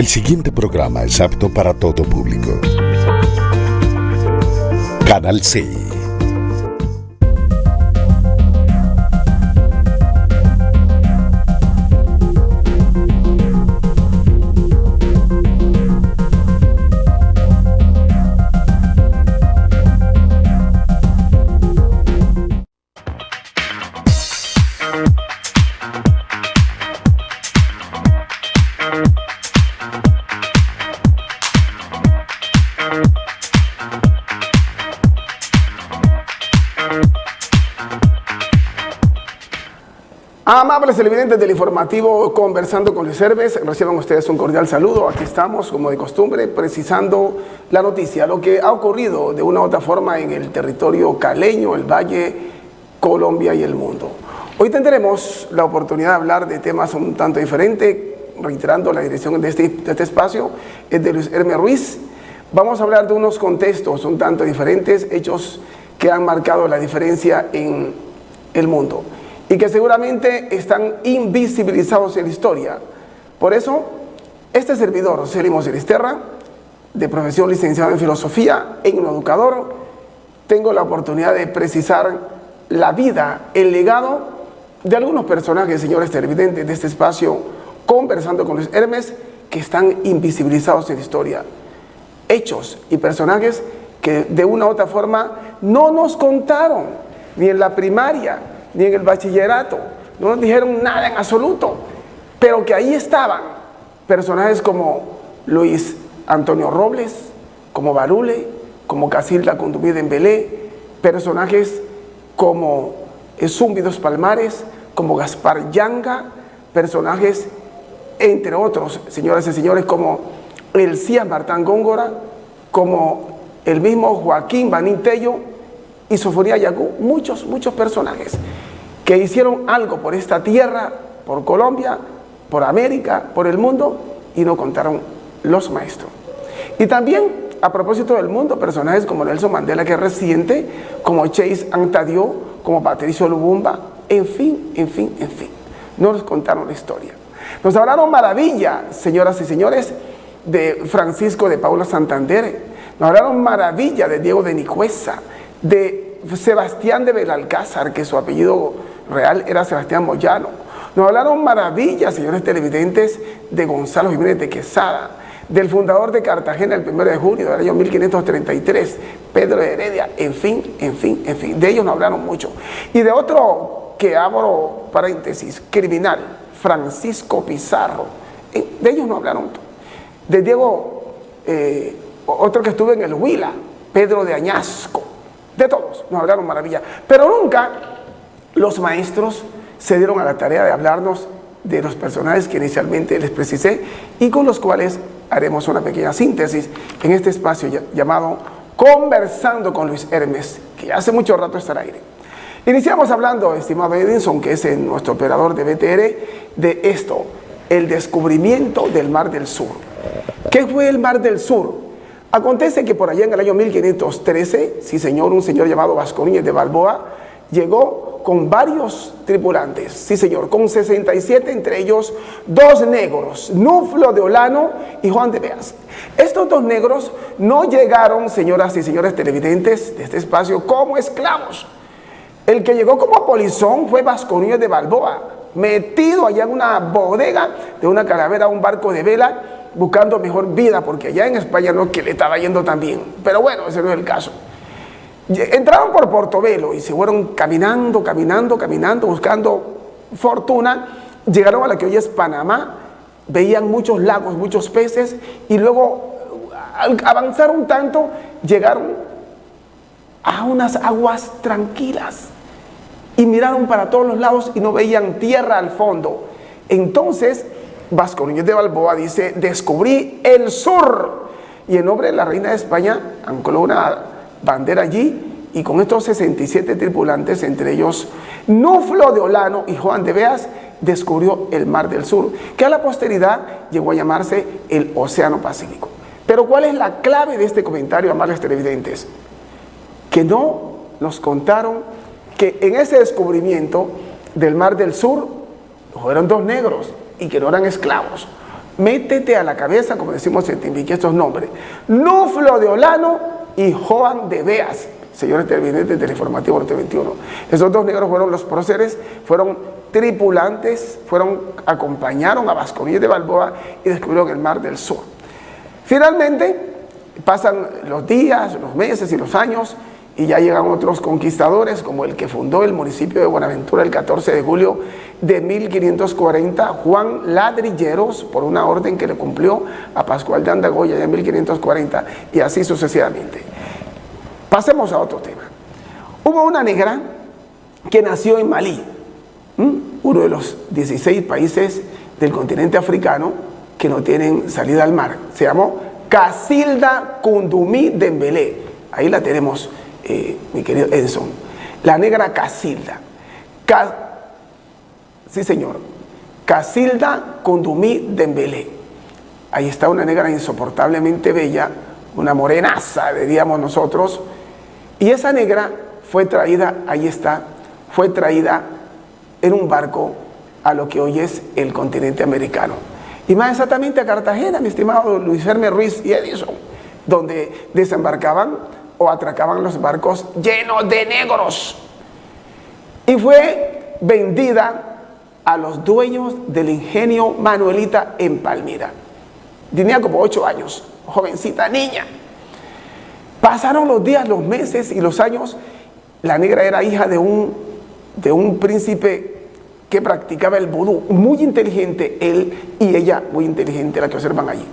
El siguiente programa es apto para todo público. Canal 6. Amables televidentes del informativo Conversando con Luis Hermes, reciban ustedes un cordial saludo. Aquí estamos, como de costumbre, precisando la noticia, lo que ha ocurrido de una u otra forma en el territorio caleño, el Valle, Colombia y el mundo. Hoy tendremos la oportunidad de hablar de temas un tanto diferentes, reiterando la dirección de este espacio, es de Luis Hermes Ruiz. Vamos a hablar de unos contextos un tanto diferentes, hechos que han marcado la diferencia en el mundo y que seguramente están invisibilizados en la historia. Por eso, este servidor, Celimo Sinisterra, de profesión licenciado en filosofía, educador, tengo la oportunidad de precisar la vida, el legado de algunos personajes, señores televidentes, de este espacio, Conversando con Luis Hermes, que están invisibilizados en la historia. Hechos y personajes que de una u otra forma no nos contaron, ni en la primaria, ni en el bachillerato, no nos dijeron nada en absoluto, pero que ahí estaban personajes como Luis Antonio Robles, como Barule, como Casilda Cundumí Dembélé, personajes como Zúmbidos Palmares, como Gaspar Yanga, personajes, entre otros, señoras y señores, como Elías Martán Góngora, como el mismo Joaquín Banín Tello y Sofonía Yacú, muchos personajes que hicieron algo por esta tierra, por Colombia, por América, por el mundo, y no contaron los maestros. Y también, a propósito del mundo, personajes como Nelson Mandela, que es reciente, como Chase Anta Diop, como Patricio Lumumba, en fin, no nos contaron la historia. Nos hablaron maravilla, señoras y señores, de Francisco de Paula Santander, nos hablaron maravilla de Diego de Nicuesa, de Sebastián de Belalcázar, que su apellido real era Sebastián Moyano. Nos hablaron maravillas, señores televidentes, de Gonzalo Jiménez de Quesada, del fundador de Cartagena el 1 de junio del año 1533, Pedro de Heredia, en fin, de ellos nos hablaron mucho. Y de otro que abro paréntesis, criminal, Francisco Pizarro, de ellos no hablaron. De Diego, otro que estuvo en el Huila, Pedro de Añasco, de todos nos hablaron maravilla, pero nunca los maestros se dieron a la tarea de hablarnos de los personajes que inicialmente les precisé y con los cuales haremos una pequeña síntesis en este espacio llamado Conversando con Luis Hermes, que hace mucho rato está al aire. Iniciamos hablando, estimado Edinson, que es nuestro operador de BTR, de esto, el descubrimiento del Mar del Sur. ¿Qué fue el Mar del Sur? Acontece que por allá en el año 1513, sí señor, un señor llamado Vasco Núñez de Balboa llegó con varios tripulantes, sí señor, con 67, entre ellos 2 negros, Nuflo de Olano y Juan de Beas. Estos 2 negros no llegaron, señoras y señores televidentes de este espacio, como esclavos. El que llegó como polizón fue Vasco Núñez de Balboa, metido allá en una bodega de una calavera, un barco de vela, buscando mejor vida, porque allá en España no es que le estaba yendo tan bien, pero bueno, ese no es el caso. Entraron por Portobelo y se fueron caminando, buscando fortuna. Llegaron a la que hoy es Panamá, veían muchos lagos, muchos peces, y luego, al avanzar un tanto, llegaron a unas aguas tranquilas y miraron para todos los lados y no veían tierra al fondo. Entonces Vasco Núñez de Balboa dice: descubrí el sur, y en nombre de la reina de España ancló una bandera allí, y con estos 67 tripulantes, entre ellos Nuflo de Olano y Juan de Beas, descubrió el Mar del Sur, que a la posteridad llegó a llamarse el Océano Pacífico. Pero ¿cuál es la clave de este comentario, amables televidentes? Que no nos contaron que en ese descubrimiento del Mar del Sur fueron 2 negros y que no eran esclavos. Métete a la cabeza, como decimos en Timbiquí, estos nombres: Nuflo de Olano y Joan de Beas, señores televidentes del Informativo Norte 21. Esos dos negros fueron los próceres, fueron tripulantes, acompañaron a Vasconillos de Balboa y descubrieron el Mar del Sur. Finalmente, pasan los días, los meses y los años, y ya llegan otros conquistadores, como el que fundó el municipio de Buenaventura el 14 de julio de 1540, Juan Ladrilleros, por una orden que le cumplió a Pascual de Andagoya en 1540, y así sucesivamente. Pasemos a otro tema. Hubo una negra que nació en Malí, uno de los 16 países del continente africano que no tienen salida al mar. Se llamó Casilda Kundumí Dembélé. Ahí la tenemos, mi querido Edson. La negra Casilda. Sí, señor. Casilda Kundumí Dembélé. Ahí está una negra insoportablemente bella, una morenaza, diríamos nosotros. Y esa negra fue traída, ahí está, fue traída en un barco a lo que hoy es el continente americano. Y más exactamente a Cartagena, mi estimado Luis Hermes Ruiz y Edison, donde desembarcaban o atracaban los barcos llenos de negros. Y fue vendida a los dueños del ingenio Manuelita en Palmira. Tenía como 8 años, jovencita niña. Pasaron los días, los meses y los años. La negra era hija de un príncipe que practicaba el vudú, muy inteligente, él y ella muy inteligente, la que observan allí,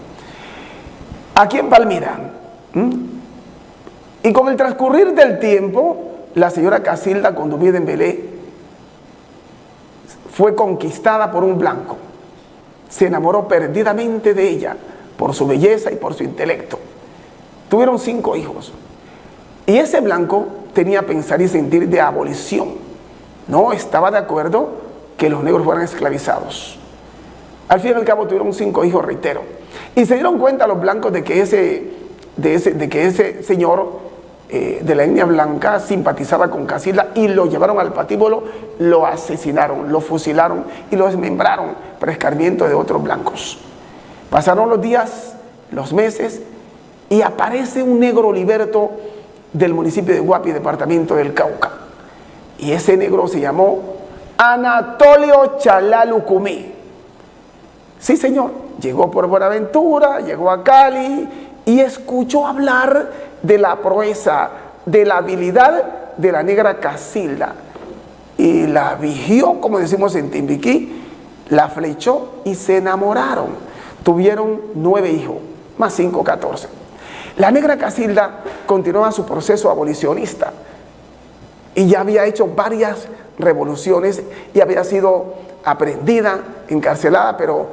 aquí en Palmira. Y con el transcurrir del tiempo, la señora Casilda Kundumí Dembélé fue conquistada por un blanco. Se enamoró perdidamente de ella por su belleza y por su intelecto. Tuvieron 5 hijos. Y ese blanco tenía pensar y sentir de abolición. No estaba de acuerdo que los negros fueran esclavizados. Al fin y al cabo tuvieron 5 hijos, reitero. Y se dieron cuenta los blancos de que ese señor de la etnia blanca simpatizaba con Casilda, y lo llevaron al patíbulo, lo asesinaron, lo fusilaron y lo desmembraron para escarmiento de otros blancos. Pasaron los días, los meses, y aparece un negro liberto del municipio de Guapi, departamento del Cauca. Y ese negro se llamó Anatolio Chalalucumí. Sí, señor, llegó por Buenaventura, llegó a Cali y escuchó hablar de la proeza, de la habilidad de la negra Casilda. Y la vigió, como decimos en Timbiquí, la flechó y se enamoraron. Tuvieron 9 hijos, más 5, 14. La negra Casilda continuaba su proceso abolicionista y ya había hecho varias revoluciones y había sido aprendida, encarcelada, pero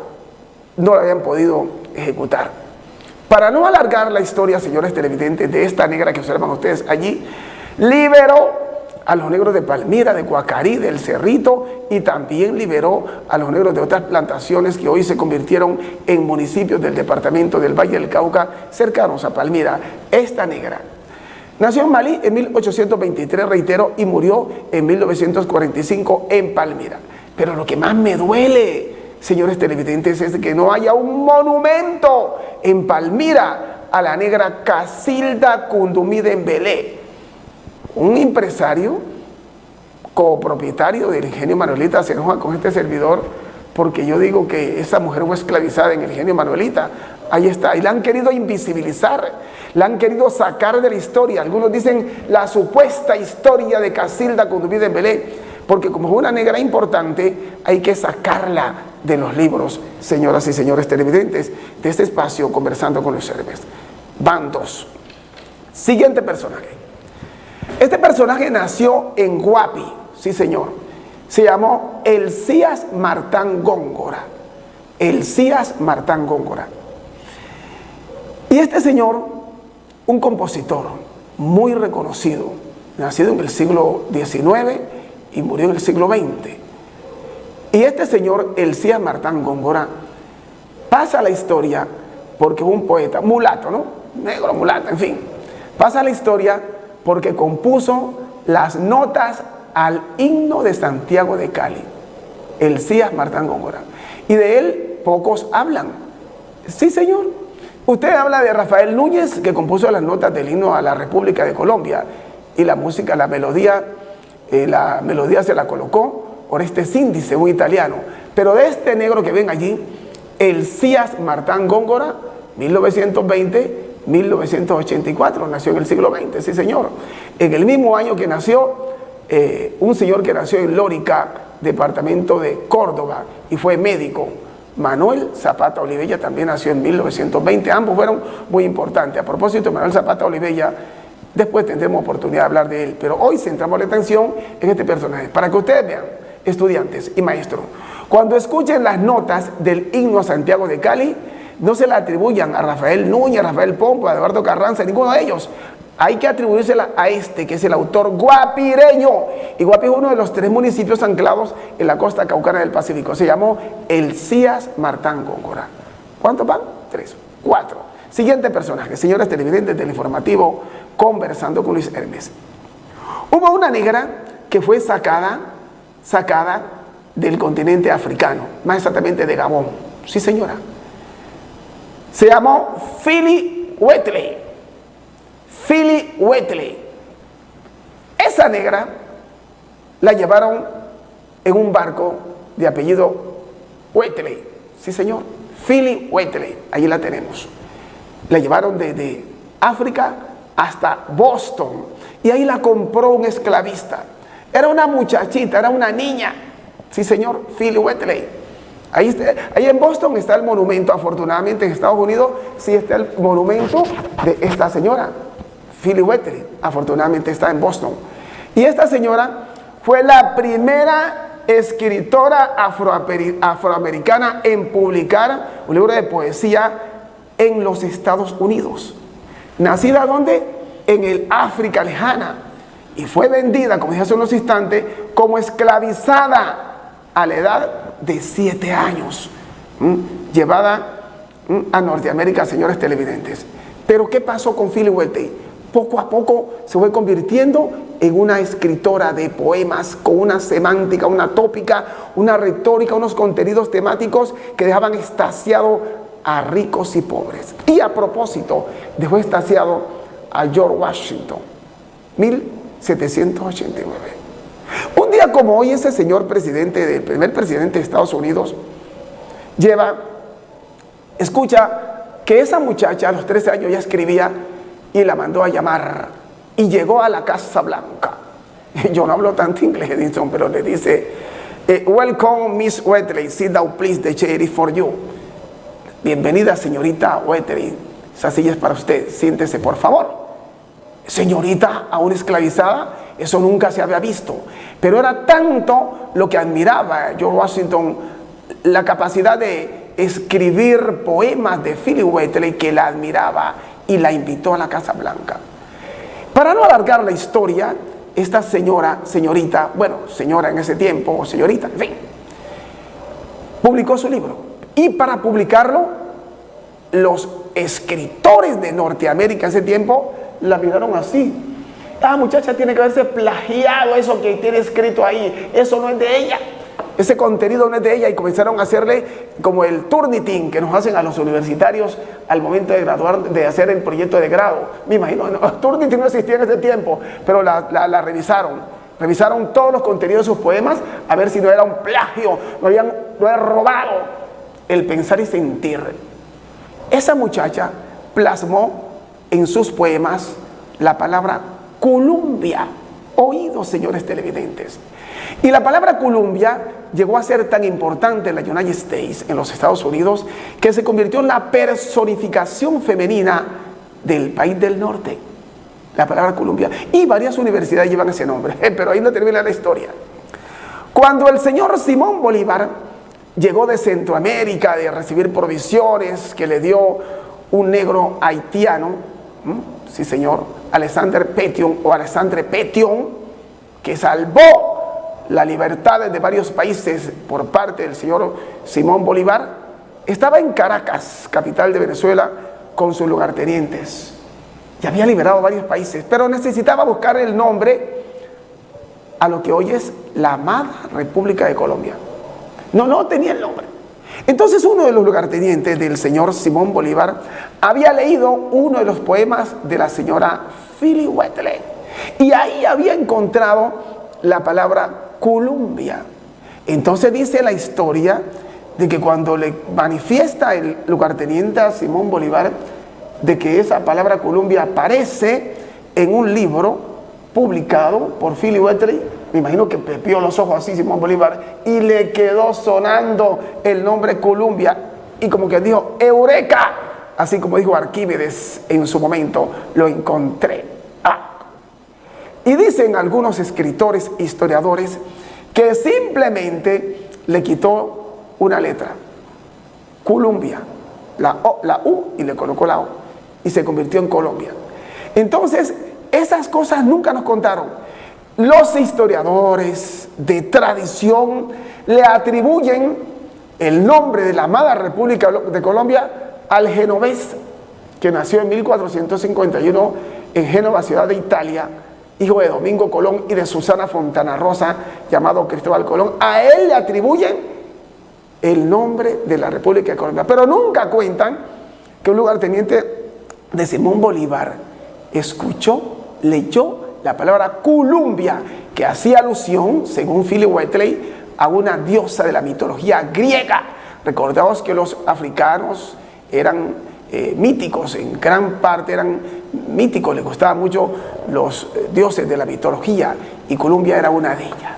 no la habían podido ejecutar. Para no alargar la historia, señores televidentes, de esta negra que observan ustedes allí, liberó a los negros de Palmira, de Guacarí, del Cerrito, y también liberó a los negros de otras plantaciones que hoy se convirtieron en municipios del departamento del Valle del Cauca, cercanos a Palmira. Esta negra nació en Malí en 1823, reitero, y murió en 1945 en Palmira. Pero lo que más me duele, señores televidentes, es que no haya un monumento en Palmira a la negra Casilda Kundumí Dembélé, un empresario copropietario del ingenio Manuelita. Se enoja con este servidor porque yo digo que esa mujer fue esclavizada en el ingenio Manuelita. Ahí está, y la han querido invisibilizar, la han querido sacar de la historia. Algunos dicen la supuesta historia de Casilda Kundumí Dembélé, porque como es una negra importante, hay que sacarla de los libros, señoras y señores televidentes, de este espacio Conversando con Luis Hermes. Van 2. Siguiente personaje. Este personaje nació en Guapi, sí señor. Se llamó Elías Martán Góngora. Elías Martán Góngora. Y este señor, un compositor muy reconocido, nacido en el siglo XIX y murió en el siglo XX. Y este señor, Elías Martán Góngora, pasa a la historia porque fue un poeta, mulato, ¿no? Negro, mulato, en fin. Pasa a la historia porque compuso las notas al himno de Santiago de Cali, Elías Martán Góngora. Y de él pocos hablan. Sí, señor. Usted habla de Rafael Núñez, que compuso las notas del himno a la República de Colombia, y la música, la melodía se la colocó Oreste Síndice, un italiano. Pero de este negro que ven allí, Elías Martán Góngora, 1920-1984, nació en el siglo XX, sí señor. En el mismo año que nació, un señor que nació en Lórica, departamento de Córdoba, y fue médico, Manuel Zapata Olivella, también nació en 1920. Ambos fueron muy importantes. A propósito de Manuel Zapata Olivella, después tendremos oportunidad de hablar de él, pero hoy centramos la atención en este personaje, para que ustedes vean, estudiantes y maestros, cuando escuchen las notas del himno a Santiago de Cali, no se la atribuyan a Rafael Núñez, a Rafael Pombo, a Eduardo Carranza, ninguno de ellos. Hay que atribuírsela a este, que es el autor guapireño. Y Guapi es uno de los 3 municipios anclados en la costa caucana del Pacífico. Se llamó Elías Martán Góngora. ¿Cuántos van? 3, 4. Siguiente personaje, señores televidentes del informativo Conversando con Luis Hermes. Hubo una negra que fue sacada del continente africano, más exactamente de Gabón. Sí, señora. Se llamó Philly Wheatley. Philly Wheatley. Esa negra la llevaron en un barco de apellido Wheatley. Sí, señor. Philly Wheatley. Allí la tenemos. La llevaron desde África hasta Boston. Y ahí la compró un esclavista. Era una muchachita, era una niña. Sí, señor. Philly Wheatley. Ahí en Boston está el monumento. Afortunadamente en Estados Unidos sí está el monumento de esta señora, Philly Wheatley. Afortunadamente está en Boston. Y esta señora fue la primera escritora afroamericana en publicar un libro de poesía en los Estados Unidos. ¿Nacida dónde? En el África lejana. Y fue vendida, como dije hace unos instantes, como esclavizada a la edad de 7 años, llevada a Norteamérica, señores televidentes. Pero ¿qué pasó con Philly Wheatley? Poco a poco se fue convirtiendo en una escritora de poemas con una semántica, una tópica, una retórica, unos contenidos temáticos que dejaban extasiado a ricos y pobres. Y a propósito, dejó extasiado a George Washington, 1789. Un día como hoy, ese señor presidente, el primer presidente de Estados Unidos, escucha que esa muchacha a los 13 años ya escribía y la mandó a llamar y llegó a la Casa Blanca. Yo no hablo tanto inglés, Edison, pero le dice, welcome Miss Wheatley, sit down please, the chair is for you. Bienvenida señorita Wheatley, esa silla es para usted, siéntese por favor. Señorita, aún esclavizada, eso nunca se había visto. Pero era tanto lo que admiraba George Washington, la capacidad de escribir poemas de Philly Wheatley, que la admiraba y la invitó a la Casa Blanca. Para no alargar la historia, esta señorita, bueno, señora en ese tiempo, o señorita, en fin, publicó su libro. Y para publicarlo, los escritores de Norteamérica en ese tiempo la miraron así. Ah, muchacha, tiene que haberse plagiado eso que tiene escrito ahí. Eso no es de ella. Ese contenido no es de ella. Y comenzaron a hacerle como el Turnitin que nos hacen a los universitarios al momento de graduar, de hacer el proyecto de grado. Me imagino, no, Turnitin no existía en ese tiempo, pero la revisaron. Revisaron todos los contenidos de sus poemas a ver si no era un plagio, no habían robado el pensar y sentir. Esa muchacha plasmó en sus poemas la palabra Columbia. Oídos, señores televidentes. Y la palabra Columbia llegó a ser tan importante en la United States, en los Estados Unidos, que se convirtió en la personificación femenina del país del norte. La palabra Columbia. Y varias universidades llevan ese nombre, pero ahí no termina la historia. Cuando el señor Simón Bolívar llegó de Centroamérica, de recibir provisiones que le dio un negro haitiano, sí señor, Alexandre Pétion, que salvó la libertad de varios países por parte del señor Simón Bolívar, estaba en Caracas, capital de Venezuela, con sus lugartenientes. Ya había liberado varios países, pero necesitaba buscar el nombre a lo que hoy es la amada República de Colombia. No tenía el nombre. Entonces uno de los lugartenientes del señor Simón Bolívar había leído uno de los poemas de la señora Philly Wheatley y ahí había encontrado la palabra Columbia. Entonces dice la historia de que cuando le manifiesta el lugarteniente a Simón Bolívar de que esa palabra Columbia aparece en un libro publicado por Philly Wheatley, me imagino que pepió los ojos así Simón Bolívar y le quedó sonando el nombre Columbia y como que dijo ¡Eureka! Así como dijo Arquímedes en su momento, lo encontré. Y dicen algunos escritores, historiadores, que simplemente le quitó una letra, Columbia, la U y le colocó la O y se convirtió en Colombia. Entonces, esas cosas nunca nos contaron. Los historiadores de tradición le atribuyen el nombre de la amada República de Colombia al genovés que nació en 1451 en Génova, ciudad de Italia, hijo de Domingo Colón y de Susana Fontana Rosa, llamado Cristóbal Colón. A él le atribuyen el nombre de la República de Colombia, pero nunca cuentan que un lugarteniente de Simón Bolívar escuchó, leyó la palabra Columbia, que hacía alusión, según Philly Wheatley, a una diosa de la mitología griega. Recordamos que los africanos eran míticos, en gran parte eran míticos, les gustaban mucho los dioses de la mitología y Columbia era una de ellas.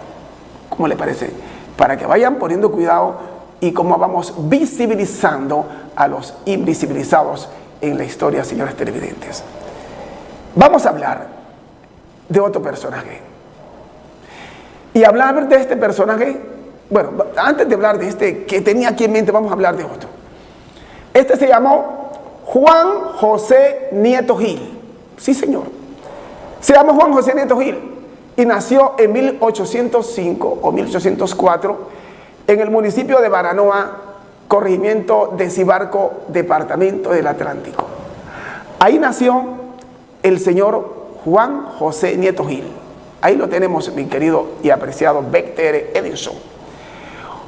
¿Cómo le parece? Para que vayan poniendo cuidado y cómo vamos visibilizando a los invisibilizados en la historia, señores televidentes. Vamos a hablar de otro personaje. Y hablar de este personaje, bueno, antes de hablar de este que tenía aquí en mente, vamos a hablar de otro. Este se llamó Juan José Nieto Gil. Sí, señor. Se llama Juan José Nieto Gil y nació en 1805 o 1804 en el municipio de Baranoa, corregimiento de Cibarco, departamento del Atlántico. Ahí nació el señor Juan José Nieto Gil. Ahí lo tenemos, mi querido y apreciado Becter Edison.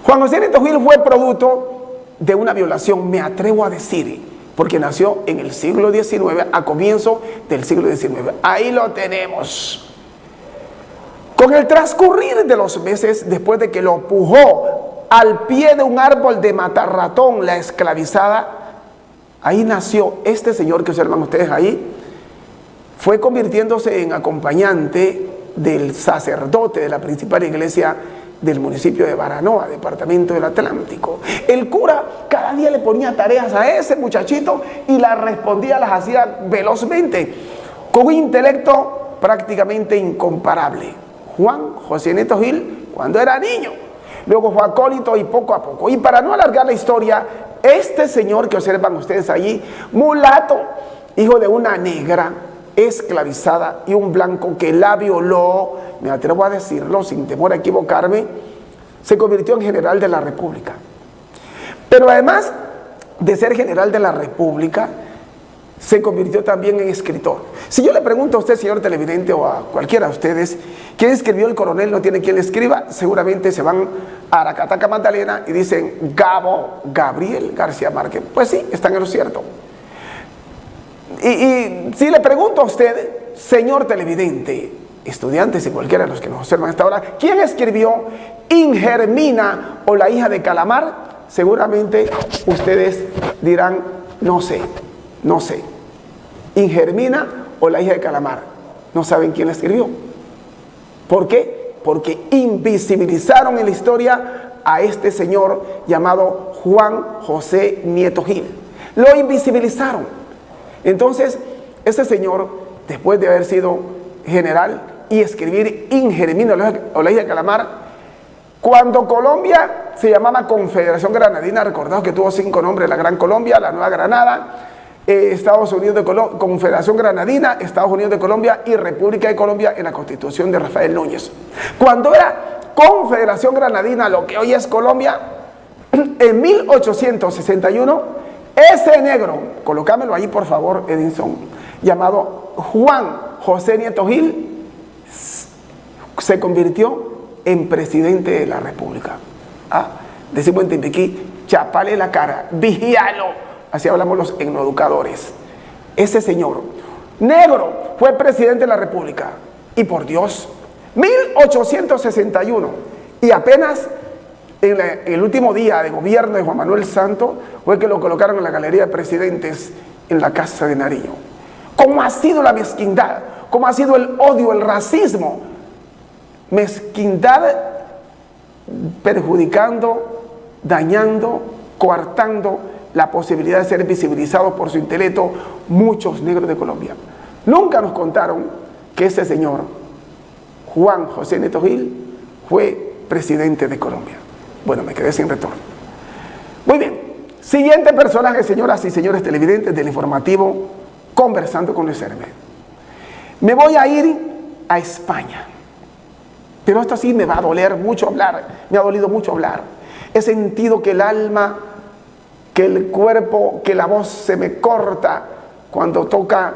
Juan José Nieto Gil fue producto de una violación, me atrevo a decir, porque nació en el siglo XIX, a comienzo del siglo XIX. Ahí lo tenemos. Con el transcurrir de los meses, después de que lo pujó al pie de un árbol de matarratón la esclavizada, ahí nació este señor que observan ustedes ahí, fue convirtiéndose en acompañante del sacerdote de la principal iglesia del municipio de Baranoa, departamento del Atlántico. El cura cada día le ponía tareas a ese muchachito y las respondía, las hacía velozmente, con un intelecto prácticamente incomparable. Juan José Nieto Gil, cuando era niño, luego fue acólito y poco a poco. Y para no alargar la historia, este señor que observan ustedes allí, mulato, hijo de una negra, esclavizada y un blanco que la violó, me atrevo a decirlo sin temor a equivocarme, se convirtió en general de la República. Pero además de ser general de la República, se convirtió también en escritor. Si yo le pregunto a usted, señor televidente, o a cualquiera de ustedes, ¿quién escribió El Coronel no tiene quien le escriba? Seguramente se van a Aracataca, Magdalena y dicen Gabriel García Márquez. Pues sí, están en lo cierto. Y si le pregunto a usted, señor televidente, estudiantes y cualquiera de los que nos observan hasta ahora, ¿quién escribió Ingermina o la hija de Calamar? Seguramente ustedes dirán, no sé. Ingermina o la hija de Calamar. No saben quién la escribió. ¿Por qué? Porque invisibilizaron en la historia a este señor llamado Juan José Nieto Gil. Lo invisibilizaron. Entonces, este señor, después de haber sido general y escribir Ingermina o la hija de Calamar, cuando Colombia se llamaba Confederación Granadina, recordad que tuvo 5 nombres: la Gran Colombia, la Nueva Granada, Estados Unidos de Colombia, Confederación Granadina, Estados Unidos de Colombia y República de Colombia en la Constitución de Rafael Núñez. Cuando era Confederación Granadina, lo que hoy es Colombia, en 1861, ese negro, colócamelo ahí por favor, Edinson, llamado Juan José Nieto Gil, se convirtió en presidente de la República. Decimos en Timbiquí, chapale la cara, vigíalo. Así hablamos los etnoeducadores. Ese señor negro fue presidente de la República. Y por Dios, 1861. Y apenas en el último día de gobierno de Juan Manuel Santos fue que lo colocaron en la galería de presidentes en la Casa de Nariño. ¿Cómo ha sido la mezquindad? ¿Cómo ha sido el odio, el racismo? Mezquindad perjudicando, dañando, coartando la posibilidad de ser visibilizados por su intelecto muchos negros de Colombia. Nunca nos contaron que ese señor, Juan José Neto Gil, fue presidente de Colombia. Bueno, me quedé sin retorno. Muy bien. Siguiente personaje, señoras y señores televidentes del informativo Conversando con Luis Hermes. Me voy a ir a España. Pero esto sí me va a doler mucho hablar. Me ha dolido mucho hablar. He sentido que el alma, que el cuerpo, que la voz se me corta cuando toca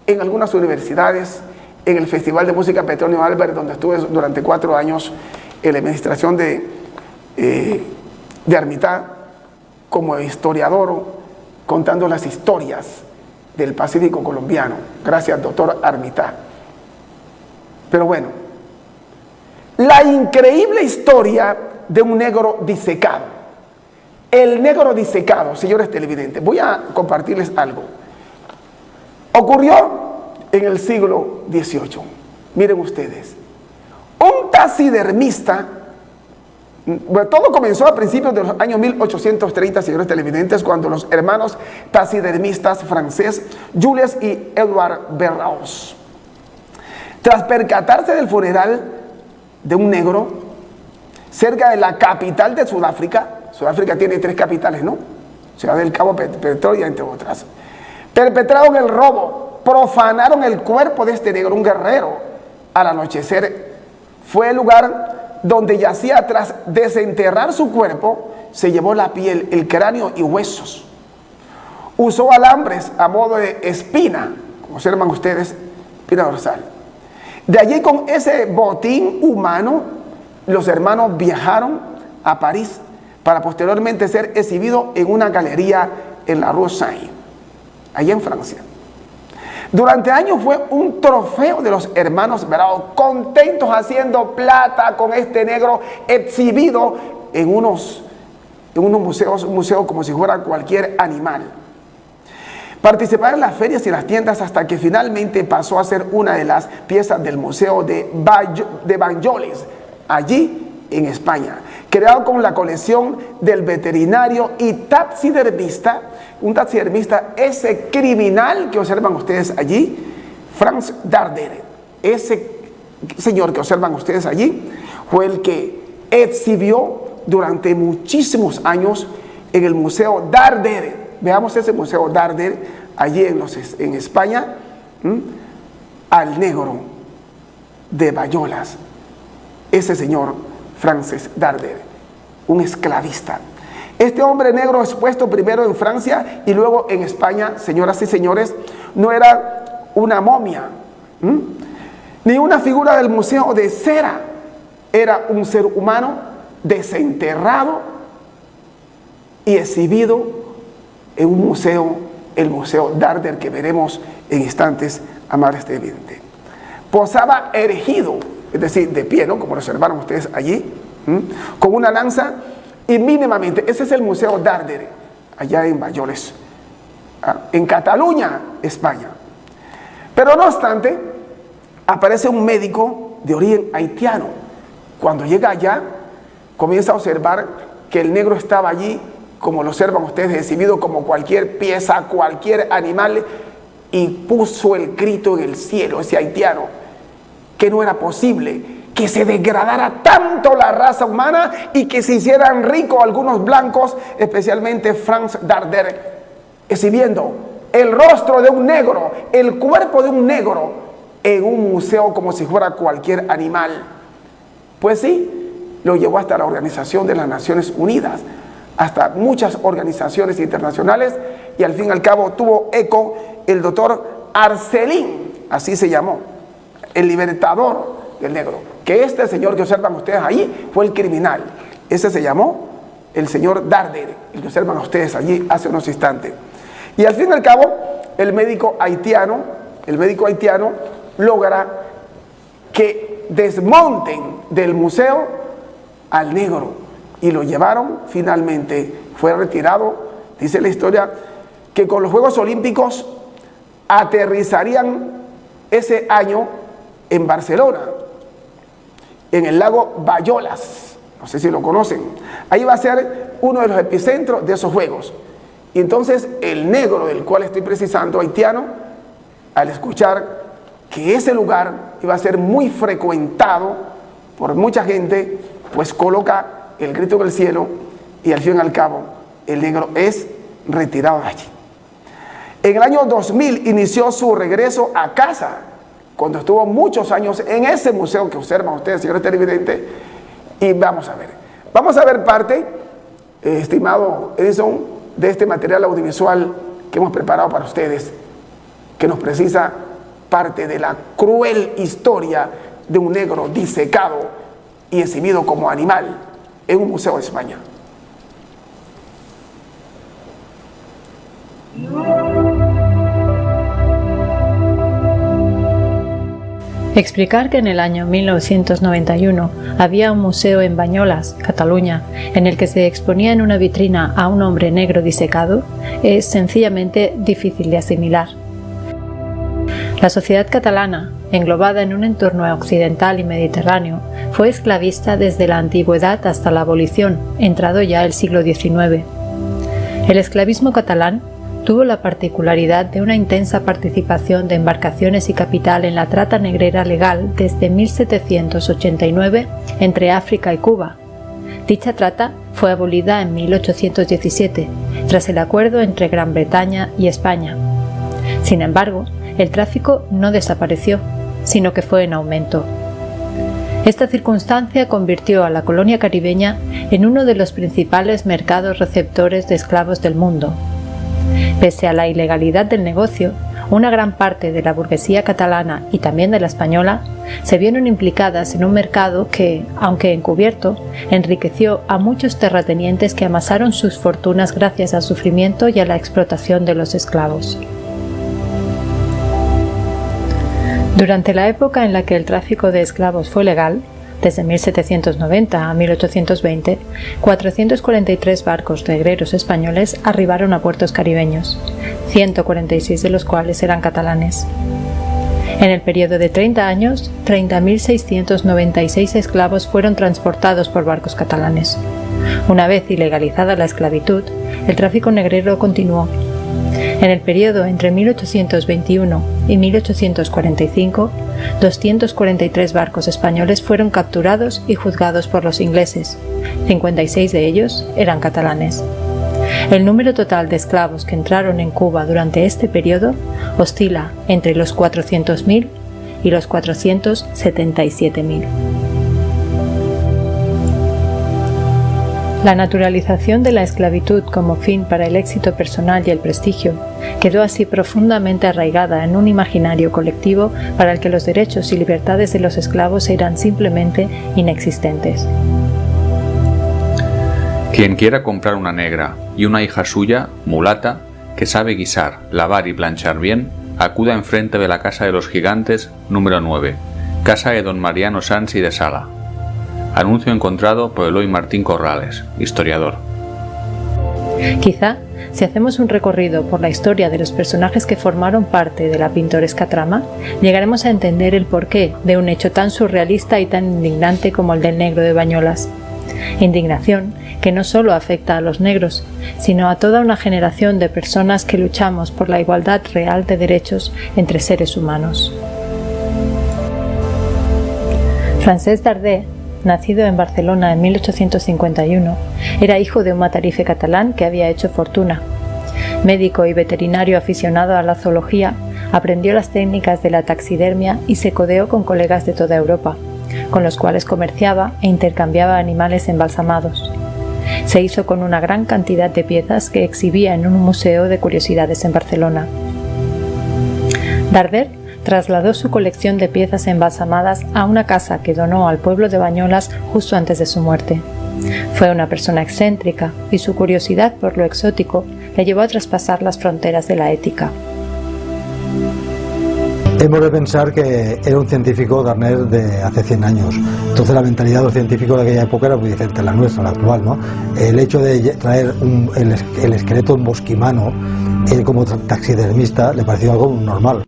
en algunas universidades, en el Festival de Música Petronio Álvarez, donde estuve durante 4 años en la administración de Armitá, como historiador, contando las historias del Pacífico colombiano. Gracias, doctor Armitá. Pero bueno, la increíble historia de un negro disecado. El negro disecado, señores televidentes, voy a compartirles algo. Ocurrió en el siglo XVIII. Miren ustedes, un taxidermista. Bueno, todo comenzó a principios de los años 1830, señores televidentes, cuando los hermanos taxidermistas francés Jules y Edouard Berraus, tras percatarse del funeral de un negro cerca de la capital de Sudáfrica. Sudáfrica tiene 3 capitales, ¿no? Ciudad del Cabo, Pretoria, entre otras. Perpetraron el robo, profanaron el cuerpo de este negro, un guerrero. Al anochecer fue el lugar donde yacía. Tras desenterrar su cuerpo, se llevó la piel, el cráneo y huesos. Usó alambres a modo de espina, como observan ustedes, espina dorsal. De allí, con ese botín humano, los hermanos viajaron a París para posteriormente ser exhibidos en una galería en la Rue Seine, allá en Francia. Durante años fue un trofeo de los hermanos Berraus, contentos haciendo plata con este negro exhibido en unos museos, un museo como si fuera cualquier animal. Participaron en las ferias y las tiendas hasta que finalmente pasó a ser una de las piezas del Museo de Banyoles, allí en España, creado con la colección del veterinario y taxidermista, un taxidermista, ese criminal que observan ustedes allí, Franz Dardenne. Ese señor que observan ustedes allí fue el que exhibió durante muchísimos años en el Museo Dardenne. Veamos ese Museo Dardenne allí en España, al negro de Bayolas, ese señor Frances Dardenne, un esclavista. Este hombre negro expuesto primero en Francia y luego en España, señoras y señores, no era una momia, ni una figura del museo de cera. Era un ser humano desenterrado y exhibido en un museo, el Museo Dardenne, que veremos en instantes, amables televidentes. Posaba erigido, es decir, de pie, ¿no? Como lo observaron ustedes allí, con una lanza y mínimamente. Ese es el Museo Dardenne, allá en Banyoles, en Cataluña, España. Pero no obstante, aparece un médico de origen haitiano. Cuando llega allá, comienza a observar que el negro estaba allí, como lo observan ustedes, exhibido como cualquier pieza, cualquier animal, y puso el grito en el cielo, ese haitiano, que no era posible que se degradara tanto la raza humana y que se hicieran ricos algunos blancos, especialmente Franz Dardenne, exhibiendo el rostro de un negro, el cuerpo de un negro en un museo como si fuera cualquier animal. Pues sí, lo llevó hasta la Organización de las Naciones Unidas, hasta muchas organizaciones internacionales, y al fin y al cabo tuvo eco el doctor Arcelin, así se llamó, el libertador del negro. Que este señor que observan ustedes ahí fue el criminal. Ese se llamó el señor Darder, el que observan a ustedes allí hace unos instantes. Y al fin y al cabo, el médico haitiano logra que desmonten del museo al negro y lo llevaron finalmente, fue retirado. Dice la historia que con los Juegos Olímpicos aterrizarían ese año en Barcelona, en el lago Bayolas, no sé si lo conocen. Ahí va a ser uno de los epicentros de esos Juegos. Y entonces el negro del cual estoy precisando, haitiano, al escuchar que ese lugar iba a ser muy frecuentado por mucha gente, pues coloca el grito en el cielo y al fin y al cabo el negro es retirado de allí. En el año 2000 inició su regreso a casa, cuando estuvo muchos años en ese museo que observan ustedes, señores televidentes, y vamos a ver parte, estimado Edison, de este material audiovisual que hemos preparado para ustedes, que nos precisa parte de la cruel historia de un negro disecado y exhibido como animal en un museo de España. Explicar que en el año 1991 había un museo en Banyoles, Cataluña, en el que se exponía en una vitrina a un hombre negro disecado, es sencillamente difícil de asimilar. La sociedad catalana, englobada en un entorno occidental y mediterráneo, fue esclavista desde la antigüedad hasta la abolición, entrado ya el siglo XIX. El esclavismo catalán tuvo la particularidad de una intensa participación de embarcaciones y capital en la trata negrera legal desde 1789 entre África y Cuba. Dicha trata fue abolida en 1817, tras el acuerdo entre Gran Bretaña y España. Sin embargo, el tráfico no desapareció, sino que fue en aumento. Esta circunstancia convirtió a la colonia caribeña en uno de los principales mercados receptores de esclavos del mundo. Pese a la ilegalidad del negocio, una gran parte de la burguesía catalana y también de la española se vieron implicadas en un mercado que, aunque encubierto, enriqueció a muchos terratenientes que amasaron sus fortunas gracias al sufrimiento y a la explotación de los esclavos. Durante la época en la que el tráfico de esclavos fue legal, desde 1790 a 1820, 443 barcos negreros españoles arribaron a puertos caribeños, 146 de los cuales eran catalanes. En el periodo de 30 años, 30.696 esclavos fueron transportados por barcos catalanes. Una vez ilegalizada la esclavitud, el tráfico negrero continuó. En el periodo entre 1821 y 1845, 243 barcos españoles fueron capturados y juzgados por los ingleses. 56 de ellos eran catalanes. El número total de esclavos que entraron en Cuba durante este periodo oscila entre los 400.000 y los 477.000. La naturalización de la esclavitud como fin para el éxito personal y el prestigio quedó así profundamente arraigada en un imaginario colectivo para el que los derechos y libertades de los esclavos eran simplemente inexistentes. Quien quiera comprar una negra y una hija suya, mulata, que sabe guisar, lavar y planchar bien, acuda enfrente de la Casa de los Gigantes, número 9, casa de don Mariano Sansi de Sala. Anuncio encontrado por Eloy Martín Corrales, historiador. Quizá, si hacemos un recorrido por la historia de los personajes que formaron parte de la pintoresca trama, llegaremos a entender el porqué de un hecho tan surrealista y tan indignante como el del negro de Banyoles. Indignación que no solo afecta a los negros, sino a toda una generación de personas que luchamos por la igualdad real de derechos entre seres humanos. Francesc Darder, nacido en Barcelona en 1851, era hijo de un matarife catalán que había hecho fortuna. Médico y veterinario aficionado a la zoología, aprendió las técnicas de la taxidermia y se codeó con colegas de toda Europa, con los cuales comerciaba e intercambiaba animales embalsamados. Se hizo con una gran cantidad de piezas que exhibía en un museo de curiosidades en Barcelona. Darder trasladó su colección de piezas embalsamadas a una casa que donó al pueblo de Banyoles justo antes de su muerte. Fue una persona excéntrica y su curiosidad por lo exótico le llevó a traspasar las fronteras de la ética. Hemos de pensar que era un científico Darner de hace 100 años, entonces la mentalidad de los científicos de aquella época era muy diferente a la nuestra, la actual, ¿no? El hecho de traer el esqueleto bosquimano como taxidermista le pareció algo normal.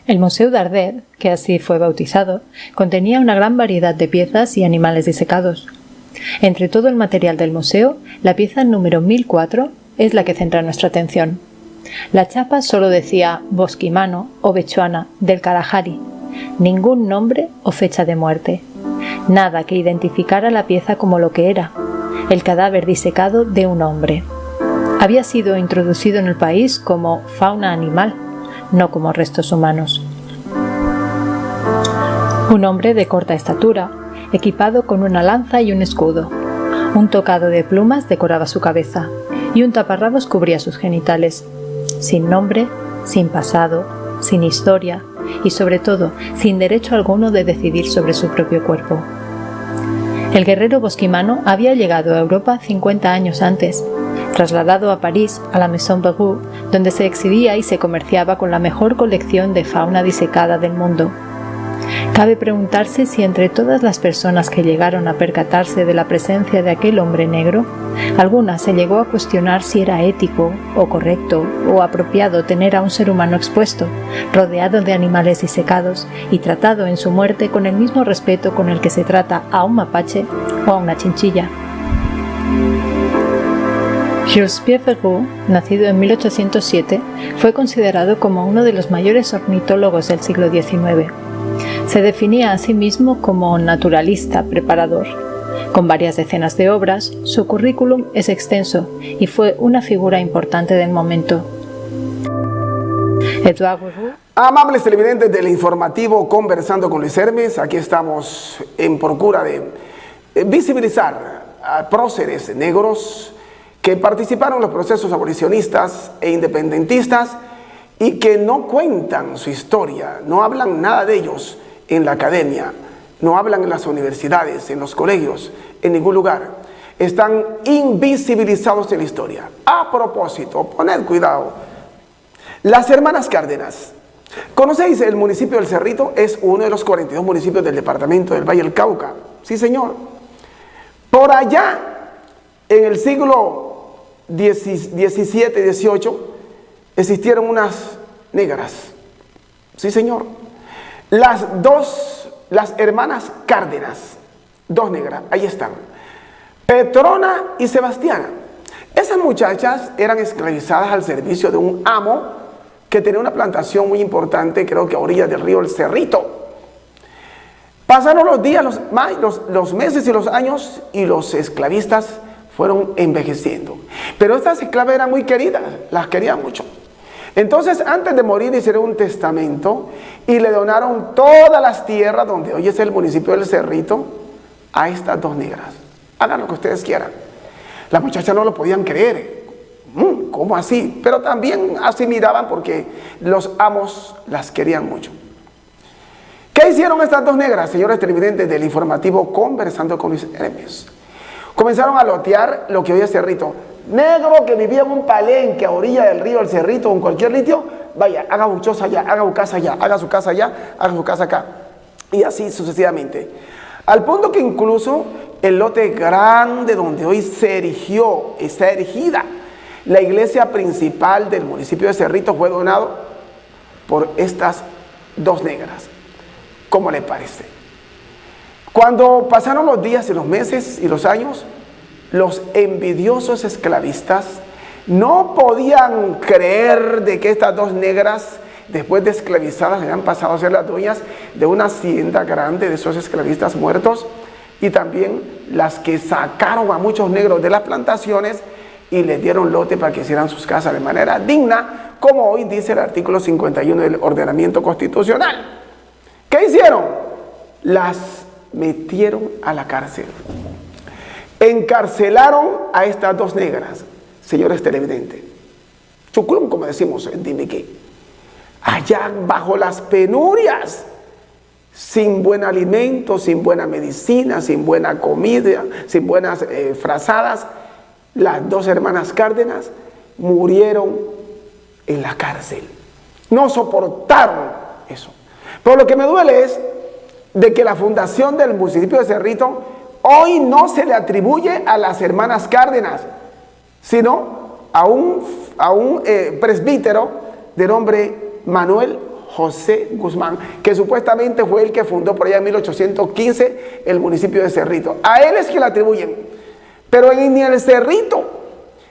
El Museo d'Ardèr, que así fue bautizado, contenía una gran variedad de piezas y animales disecados. Entre todo el material del museo, la pieza número 1004 es la que centra nuestra atención. La chapa solo decía bosquimano o bechuana del Kalahari, ningún nombre o fecha de muerte, nada que identificara la pieza como lo que era, el cadáver disecado de un hombre. Había sido introducido en el país como fauna animal, no como restos humanos. Un hombre de corta estatura, equipado con una lanza y un escudo. Un tocado de plumas decoraba su cabeza y un taparrabos cubría sus genitales. Sin nombre, sin pasado, sin historia y sobre todo sin derecho alguno de decidir sobre su propio cuerpo. El guerrero bosquimano había llegado a Europa 50 años antes, trasladado a París, a la Maison Berrou, donde se exhibía y se comerciaba con la mejor colección de fauna disecada del mundo. Cabe preguntarse si entre todas las personas que llegaron a percatarse de la presencia de aquel hombre negro, alguna se llegó a cuestionar si era ético o correcto o apropiado tener a un ser humano expuesto, rodeado de animales disecados y tratado en su muerte con el mismo respeto con el que se trata a un mapache o a una chinchilla. Jules Pierre Verreau, nacido en 1807, fue considerado como uno de los mayores ornitólogos del siglo XIX. Se definía a sí mismo como naturalista preparador. Con varias decenas de obras, su currículum es extenso y fue una figura importante del momento. Edouard Verreau. Amables televidentes del informativo Conversando con Luis Hermes, aquí estamos en procura de visibilizar a próceres negros que participaron en los procesos abolicionistas e independentistas y que no cuentan su historia, no hablan nada de ellos en la academia, no hablan en las universidades, en los colegios, en ningún lugar. Están invisibilizados en la historia. A propósito, poned cuidado. Las Hermanas Cárdenas. ¿Conocéis el municipio del Cerrito? Es uno de los 42 municipios del departamento del Valle del Cauca. Sí, señor. Por allá, en el siglo XVII y XVIII, existieron unas negras. Sí, señor. Las hermanas Cárdenas, dos negras, ahí están. Petrona y Sebastiana. Esas muchachas eran esclavizadas al servicio de un amo que tenía una plantación muy importante, creo que a orillas del río El Cerrito. Pasaron los días, los meses y los años, y los esclavistas fueron envejeciendo. Pero estas esclavas eran muy queridas, las querían mucho. Entonces, antes de morir, hicieron un testamento y le donaron todas las tierras donde hoy es el municipio del Cerrito a estas dos negras. Hagan lo que ustedes quieran. Las muchachas no lo podían creer. ¿Cómo así? Pero también así miraban porque los amos las querían mucho. ¿Qué hicieron estas dos negras, señores televidentes del informativo Conversando con Luis Hermes? Comenzaron a lotear lo que hoy es Cerrito. Negro que vivía en un palenque a orilla del río El Cerrito o en cualquier sitio, vaya, haga su choza allá, haga su casa allá, haga su casa allá, haga su casa acá. Y así sucesivamente. Al punto que incluso el lote grande donde hoy está erigida la iglesia principal del municipio de Cerrito fue donado por estas dos negras. ¿Cómo le parece? Cuando pasaron los días y los meses y los años, los envidiosos esclavistas no podían creer de que estas dos negras, después de esclavizadas, le han pasado a ser las dueñas de una hacienda grande de esos esclavistas muertos, y también las que sacaron a muchos negros de las plantaciones y les dieron lote para que hicieran sus casas de manera digna, como hoy dice el artículo 51 del ordenamiento constitucional. ¿Qué hicieron? Las metieron a la cárcel. Encarcelaron a estas dos negras, señores televidentes. Chuculum, como decimos en Dimiquí. Allá bajo las penurias sin buen alimento, sin buena medicina, sin buena comida, sin buenas frazadas, las dos hermanas Cárdenas murieron en la cárcel. No soportaron eso. Pero lo que me duele es de que la fundación del municipio de Cerrito hoy no se le atribuye a las hermanas Cárdenas, sino a un presbítero de nombre Manuel José Guzmán, que supuestamente fue el que fundó por allá en 1815 el municipio de Cerrito. A él es que le atribuyen. Pero ni el Cerrito,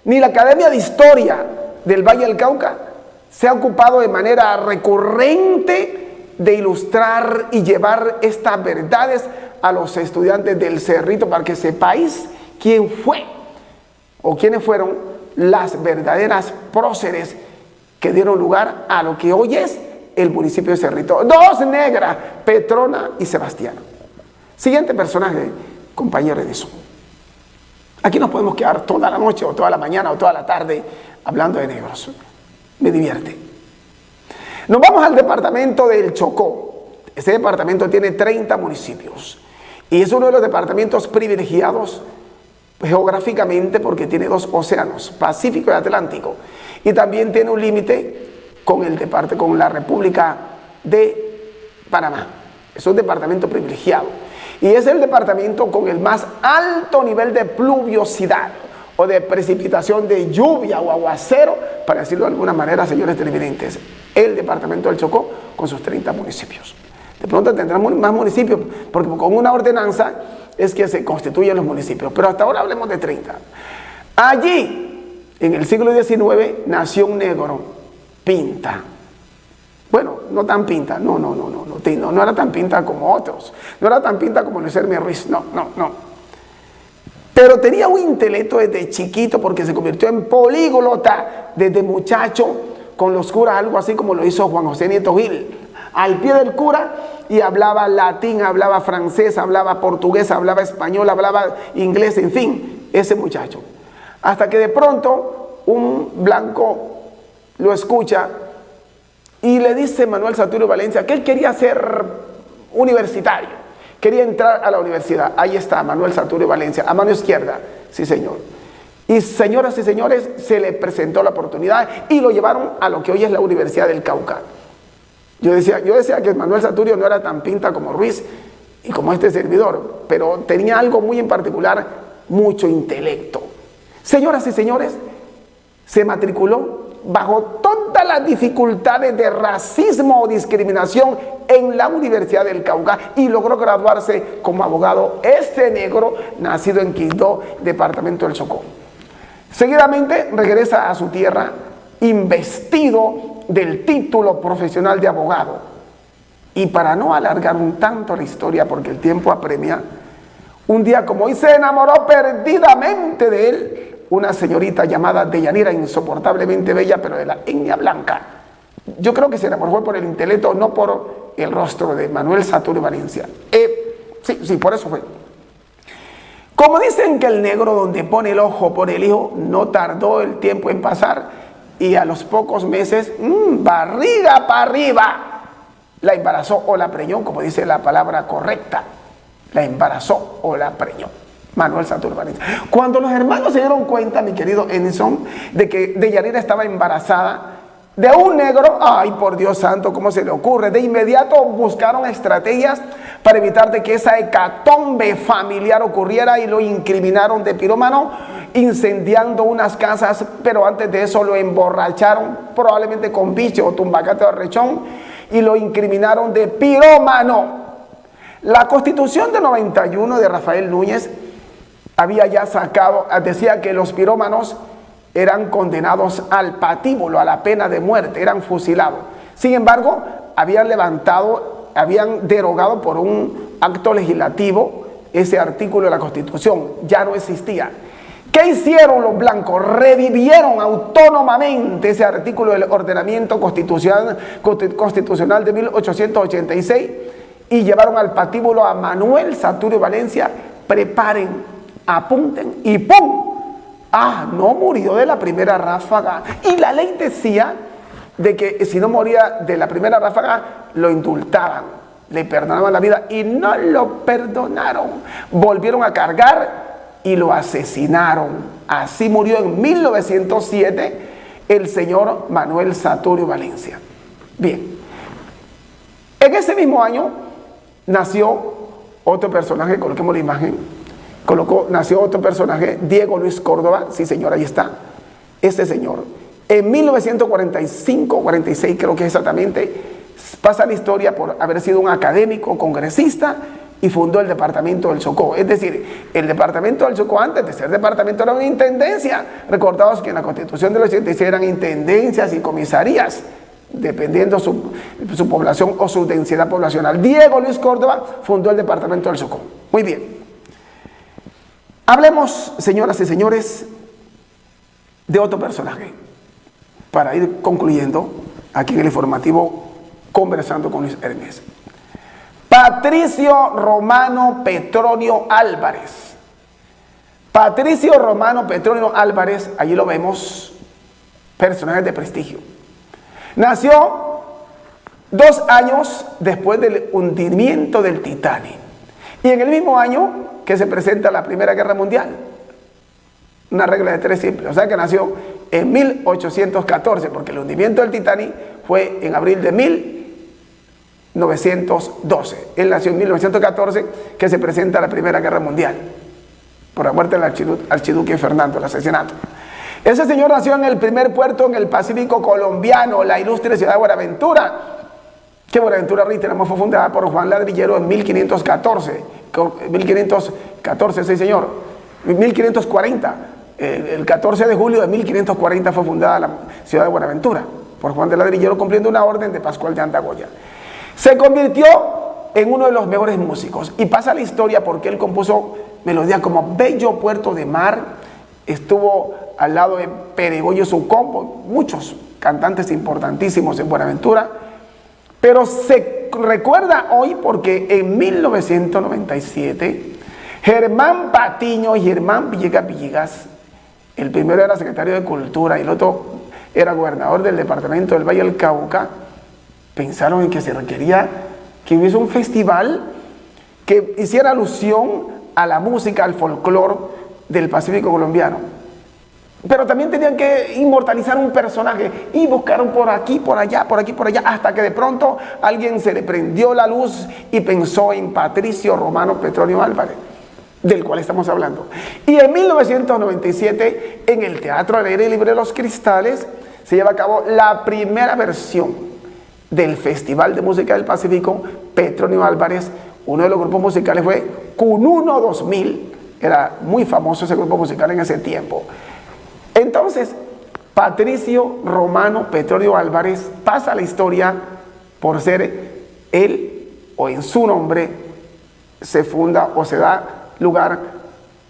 ni la Academia de Historia del Valle del Cauca se ha ocupado de manera recurrente de ilustrar y llevar estas verdades a los estudiantes del Cerrito para que sepáis quién fue o quiénes fueron las verdaderas próceres que dieron lugar a lo que hoy es el municipio de Cerrito. Dos negras, Petrona y Sebastiana. Siguiente personaje, compañero Edison. Aquí nos podemos quedar toda la noche o toda la mañana o toda la tarde hablando de negros. Me divierte. Nos vamos al departamento del Chocó. Este departamento tiene 30 municipios y es uno de los departamentos privilegiados geográficamente porque tiene dos océanos, Pacífico y Atlántico, y también tiene un límite con la República de Panamá. Es un departamento privilegiado y es el departamento con el más alto nivel de pluviosidad o de precipitación de lluvia o aguacero, para decirlo de alguna manera, señores televidentes, el departamento del Chocó con sus 30 municipios. De pronto tendrán más municipios porque con una ordenanza es que se constituyen los municipios, pero hasta ahora hablemos de 30. Allí, en el siglo XIX, nació un negro, Pinta. Bueno, no tan pinta, no era tan pinta como otros, no era tan pinta como Luis Hermes Ruiz, no. Pero tenía un intelecto desde chiquito porque se convirtió en políglota desde muchacho con los curas, algo así como lo hizo Juan José Nieto Gil, al pie del cura, y hablaba latín, hablaba francés, hablaba portugués, hablaba español, hablaba inglés, en fin, ese muchacho. Hasta que de pronto un blanco lo escucha y le dice Manuel Saturio Valencia que él quería ser universitario, quería entrar a la universidad. Ahí está Manuel Saturio Valencia, a mano izquierda, sí señor. Y señoras y señores, se le presentó la oportunidad y lo llevaron a lo que hoy es la Universidad del Cauca. Yo decía que Manuel Saturio no era tan pinta como Ruiz y como este servidor, pero tenía algo muy en particular, mucho intelecto. Señoras y señores, se matriculó bajo todas las dificultades de racismo o discriminación en la Universidad del Cauca y logró graduarse como abogado, este negro nacido en Quindó, departamento del Chocó. Seguidamente regresa a su tierra investido del título profesional de abogado. Y para no alargar un tanto la historia, porque el tiempo apremia, un día como hoy se enamoró perdidamente de él una señorita llamada Deyanira, insoportablemente bella, pero de la etnia blanca. Yo creo que se enamoró por el intelecto, no por el rostro de Manuel Saturio Valencia. Sí, por eso fue. Como dicen que el negro donde pone el ojo pone el hijo, no tardó el tiempo en pasar y a los pocos meses, barriga para arriba, la embarazó o la preñó, como dice la palabra correcta, la embarazó o la preñó. Manuel Saturio Valencia. Cuando los hermanos se dieron cuenta, mi querido Edison, de que Deyanira estaba embarazada de un negro, ay por Dios santo, ¿cómo se le ocurre? De inmediato buscaron estrategias para evitar de que esa hecatombe familiar ocurriera y lo incriminaron de pirómano, incendiando unas casas, pero antes de eso lo emborracharon, probablemente con bicho o tumbacate o rechón, y lo incriminaron de pirómano. La Constitución de 91 de Rafael Núñez había ya sacado, decía que los pirómanos eran condenados al patíbulo, a la pena de muerte, eran fusilados. Sin embargo, habían derogado por un acto legislativo ese artículo de la Constitución, ya no existía. ¿Qué hicieron los blancos? Revivieron autónomamente ese artículo del ordenamiento constitucional de 1886 y llevaron al patíbulo a Manuel Saturio Valencia. Preparen, apunten y ¡pum! No murió de la primera ráfaga. Y la ley decía de que si no moría de la primera ráfaga, lo indultaban. le perdonaban la vida y no lo perdonaron. Volvieron a cargar y lo asesinaron. Así murió en 1907 el señor Manuel Saturio Valencia. Bien, en ese mismo año nació otro personaje, coloquemos la imagen, nació otro personaje, Diego Luis Córdoba, sí señor, ahí está, ese señor. En 1945-46 creo que exactamente, pasa la historia por haber sido un académico, congresista, y fundó el departamento del Chocó. Es decir, el departamento del Chocó, antes de ser departamento, era una intendencia. Recordaos que en la Constitución del 86 eran intendencias y comisarías, dependiendo su población o su densidad poblacional. Diego Luis Córdoba fundó el departamento del Chocó. Muy bien. Hablemos, señoras y señores, de otro personaje, para ir concluyendo aquí en el informativo Conversando con Luis Hermes. Patricio Romano Petronio Álvarez. Patricio Romano Petronio Álvarez, allí lo vemos, personaje de prestigio. Nació 2 años después del hundimiento del Titanic y en el mismo año que se presenta la Primera Guerra Mundial. Una regla de 3 simple, o sea que nació en 1814, porque el hundimiento del Titanic fue en abril de 1912. Él nació en 1914, que se presenta la Primera Guerra Mundial, por la muerte del archiduque Fernando, el asesinato. Ese señor nació en el primer puerto en el Pacífico colombiano, la ilustre ciudad de Buenaventura, que Buenaventura reiteramos fue fundada por Juan Ladrillero en 1514, sí señor, 1540, el 14 de julio de 1540 fue fundada la ciudad de Buenaventura, por Juan de Ladrillero, cumpliendo una orden de Pascual de Andagoya. Se convirtió en uno de los mejores músicos y pasa la historia porque él compuso melodías como Bello Puerto de Mar, estuvo al lado de Peregoyo Sucombo, muchos cantantes importantísimos en Buenaventura, pero se recuerda hoy porque en 1997 Germán Patiño y Germán Villegas, el primero era secretario de Cultura y el otro era gobernador del departamento del Valle del Cauca, pensaron en que se requería que hubiese un festival que hiciera alusión a la música, al folclore del Pacífico colombiano. Pero también tenían que inmortalizar un personaje y buscaron por aquí, por allá, hasta que de pronto a alguien se le prendió la luz y pensó en Patricio Romano Petronio Álvarez, del cual estamos hablando. Y en 1997, en el Teatro al Aire Libre de los Cristales, se lleva a cabo la primera versión del Festival de Música del Pacífico Petronio Álvarez. Uno de los grupos musicales fue Cununo 2000, era muy famoso ese grupo musical en ese tiempo. Entonces, Patricio Romano Petronio Álvarez pasa a la historia por ser él, o en su nombre, se funda o se da lugar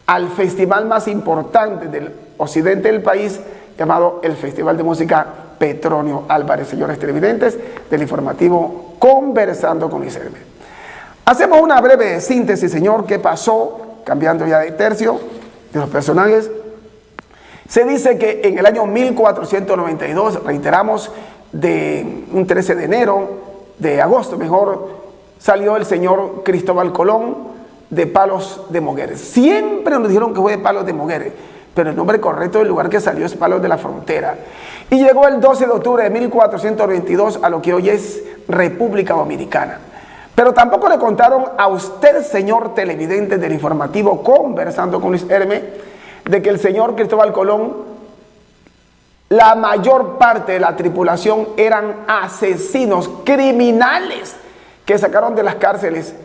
al festival más importante del occidente del país, llamado el Festival de Música Petronio Álvarez. Señores televidentes del informativo Conversando con Luis Hermes. Hacemos una breve síntesis, señor, qué pasó, cambiando ya de tercio, de los personajes. Se dice que en el año 1492, reiteramos, de un 13 de agosto, salió el señor Cristóbal Colón de Palos de Mogueres. Siempre nos dijeron que fue de Palos de Mogueres, pero el nombre correcto del lugar que salió es Palos de la Frontera. Y llegó el 12 de octubre de 1492 a lo que hoy es República Dominicana. Pero tampoco le contaron a usted, señor televidente del informativo Conversando con Luis Hermes, de que el señor Cristóbal Colón, la mayor parte de la tripulación eran asesinos, criminales, que sacaron de las cárceles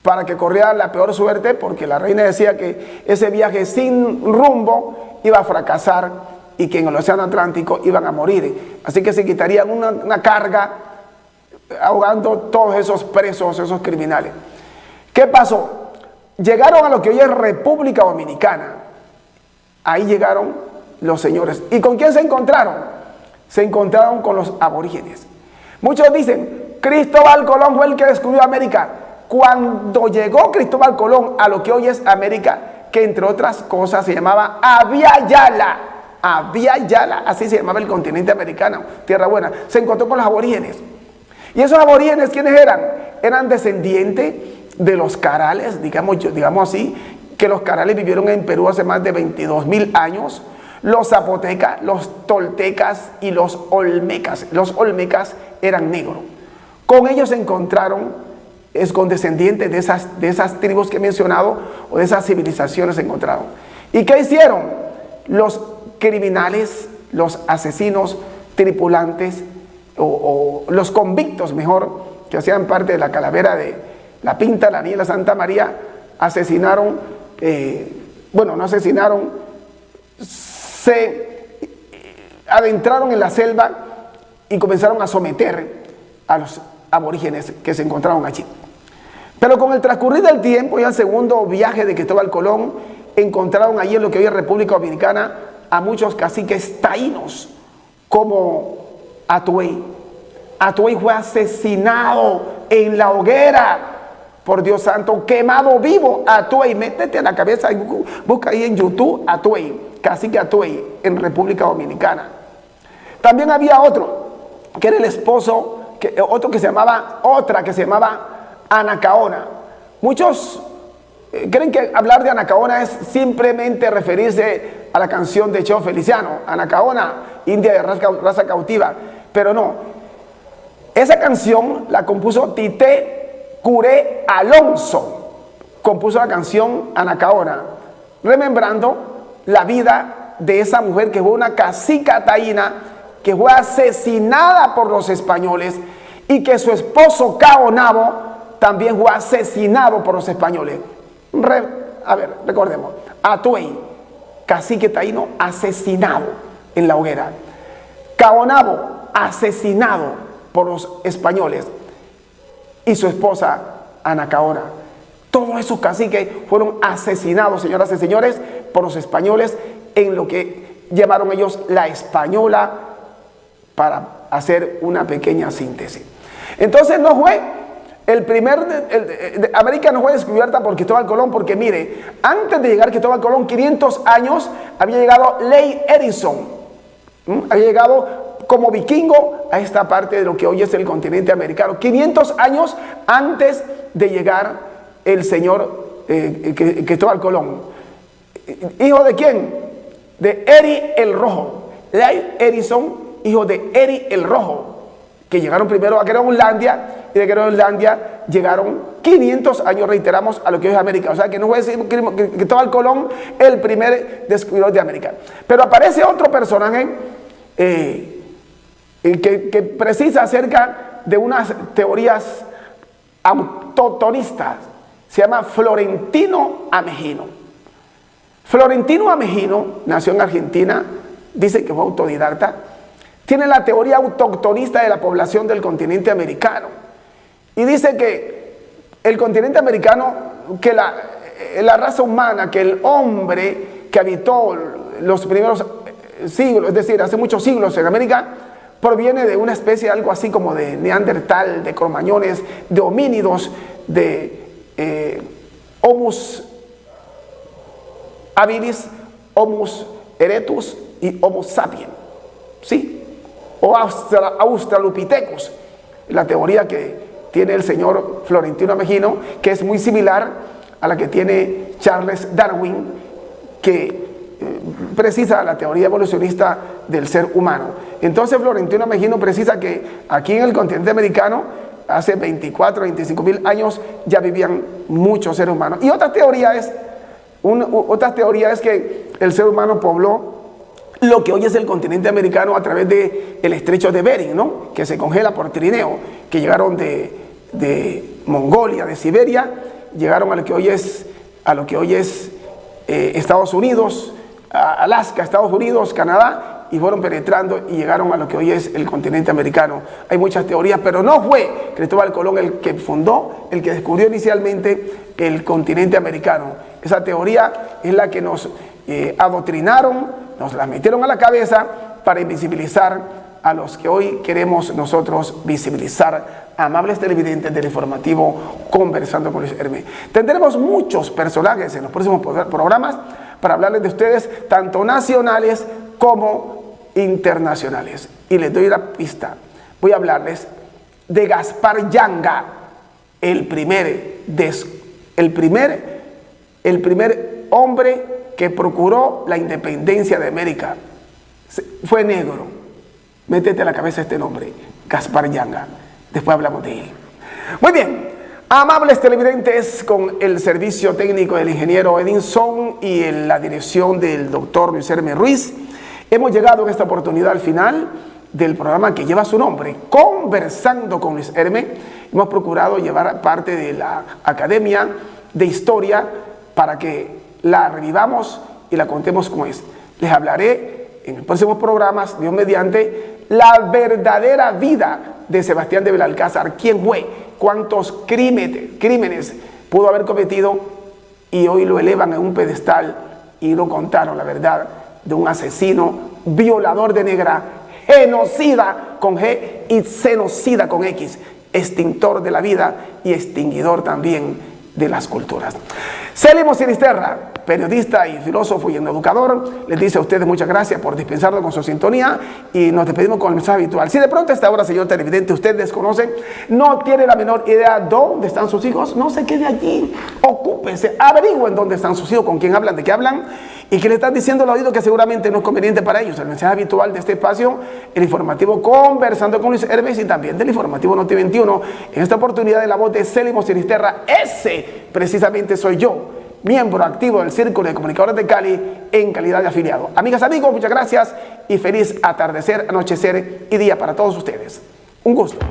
para que corrieran la peor suerte, porque la reina decía que ese viaje sin rumbo iba a fracasar y que en el Océano Atlántico iban a morir. Así que se quitarían una carga ahogando todos esos presos, esos criminales. ¿Qué pasó? Llegaron a lo que hoy es República Dominicana. Ahí llegaron los señores. ¿Y con quién se encontraron? Se encontraron con los aborígenes. Muchos dicen, Cristóbal Colón fue el que descubrió América. Cuando llegó Cristóbal Colón a lo que hoy es América, que entre otras cosas se llamaba Abya Yala. Abya Yala, así se llamaba el continente americano, Tierra Buena. Se encontró con los aborígenes. ¿Y esos aborígenes quiénes eran? eran descendientes de los carales, digamos así, que los carales vivieron en Perú hace más de 22.000 años, los zapotecas, los toltecas y los olmecas. Los olmecas eran negros. Con ellos se encontraron, con descendientes de esas tribus que he mencionado, o de esas civilizaciones se encontraron. ¿Y qué hicieron? Los criminales, los asesinos, tripulantes, o los convictos, mejor, que hacían parte de la calavera de la Pinta, la Niña, la Santa María, asesinaron, no asesinaron, se adentraron en la selva y comenzaron a someter a los aborígenes que se encontraban allí. Pero con el transcurrir del tiempo y al segundo viaje de Cristóbal Colón, encontraron allí en lo que hoy es República Dominicana a muchos caciques taínos, como Atuey. Atuey fue asesinado en la hoguera, por Dios santo, quemado vivo. Atuey, métete a la cabeza y busca ahí en YouTube Atuey, cacique Atuey, en República Dominicana. También había otro, que era el esposo, otra que se llamaba Anacaona. Muchos creen que hablar de Anacaona es simplemente referirse a la canción de Cheo Feliciano, Anacaona, india de raza cautiva, pero no. Esa canción la compuso Tité Curé Alonso, compuso la canción Anacaona, remembrando la vida de esa mujer que fue una cacica taína, que fue asesinada por los españoles, y que su esposo Caonabo también fue asesinado por los españoles. Recordemos, Atuey, cacique taíno, asesinado en la hoguera. Caonabo, asesinado por los españoles, y su esposa Anacaona. Todos esos caciques fueron asesinados, señoras y señores, por los españoles en lo que llamaron ellos la Española, para hacer una pequeña síntesis. Entonces no fue América no fue descubierta por Cristóbal Colón, porque mire, antes de llegar Cristóbal Colón, 500 años, había llegado Leif Erikson, había llegado como vikingo a esta parte de lo que hoy es el continente americano, 500 años antes de llegar el señor Cristóbal Colón. ¿Hijo de quién? De Eri el Rojo. Leif Erikson, hijo de Eri el Rojo, que llegaron primero a Groenlandia, y de Groenlandia llegaron 500 años, reiteramos, a lo que hoy es América. O sea que no voy a decir que Cristóbal Colón el primer descubridor de América. Pero aparece otro personaje que precisa acerca de unas teorías autoctonistas. Se llama Florentino Ameghino. Florentino Ameghino nació en Argentina, dice que fue autodidacta. Tiene la teoría autoctonista de la población del continente americano. Y dice que el continente americano, que la raza humana, que el hombre que habitó los primeros siglos, es decir, hace muchos siglos en América, proviene de una especie, algo así como de Neandertal, de cromañones, de homínidos, de Homus habilis, Homus erectus y Homo sapiens. Sí. O Australopithecus, la teoría que tiene el señor Florentino Ameghino, que es muy similar a la que tiene Charles Darwin, que precisa la teoría evolucionista del ser humano. Entonces Florentino Ameghino precisa que aquí en el continente americano, hace 24, 25 mil años, ya vivían muchos seres humanos. Y otra teoría es que el ser humano pobló lo que hoy es el continente americano a través del estrecho de Bering, ¿no? Que se congela por trineo, que llegaron de Mongolia, de Siberia, llegaron a lo que hoy es Estados Unidos, Alaska, Estados Unidos, Canadá, y fueron penetrando y llegaron a lo que hoy es el continente americano. Hay muchas teorías, pero no fue Cristóbal Colón el que fundó, el que descubrió inicialmente el continente americano. Esa teoría es la que nos adoctrinaron, nos la metieron a la cabeza para invisibilizar a los que hoy queremos nosotros visibilizar. Amables televidentes del informativo Conversando con Luis Hermé. Tendremos muchos personajes en los próximos programas para hablarles de ustedes, tanto nacionales como internacionales. Y les doy la pista. Voy a hablarles de Gaspar Yanga, el primer hombre que procuró la independencia de América. Fue negro. Métete a la cabeza este nombre, Gaspar Yanga. Después hablamos de él. Muy bien, amables televidentes, con el servicio técnico del ingeniero Edinson y en la dirección del doctor Luis Hermes Ruiz, hemos llegado en esta oportunidad al final del programa que lleva su nombre, Conversando con Luis Hermes. Hemos procurado llevar parte de la Academia de Historia para que la revivamos y la contemos como es. Les hablaré en los próximos programas, Dios mediante, la verdadera vida de Sebastián de Belalcázar. ¿Quién fue? ¿Cuántos crímenes pudo haber cometido? Y hoy lo elevan en un pedestal y no contaron la verdad de un asesino, violador de negra, genocida con G y genocida con X, extintor de la vida y extinguidor también de las culturas. Célimo Sinisterra, periodista y filósofo y educador, les dice a ustedes muchas gracias por dispensarnos con su sintonía y nos despedimos con el mensaje habitual. Si de pronto a esta hora, señor televidente, usted desconoce, no tiene la menor idea dónde están sus hijos, no se quede allí, ocúpense, averigüen dónde están sus hijos, con quién hablan, de qué hablan y que le están diciendo al oído que seguramente no es conveniente para ellos. El mensaje habitual de este espacio, el informativo Conversando con Luis Hermes, y también del informativo Noti 21, en esta oportunidad de la voz de Célimo Sinisterra. Ese precisamente soy yo, miembro activo del Círculo de Comunicadores de Cali en calidad de afiliado. Amigas, amigos, muchas gracias y feliz atardecer, anochecer y día para todos ustedes. Un gusto.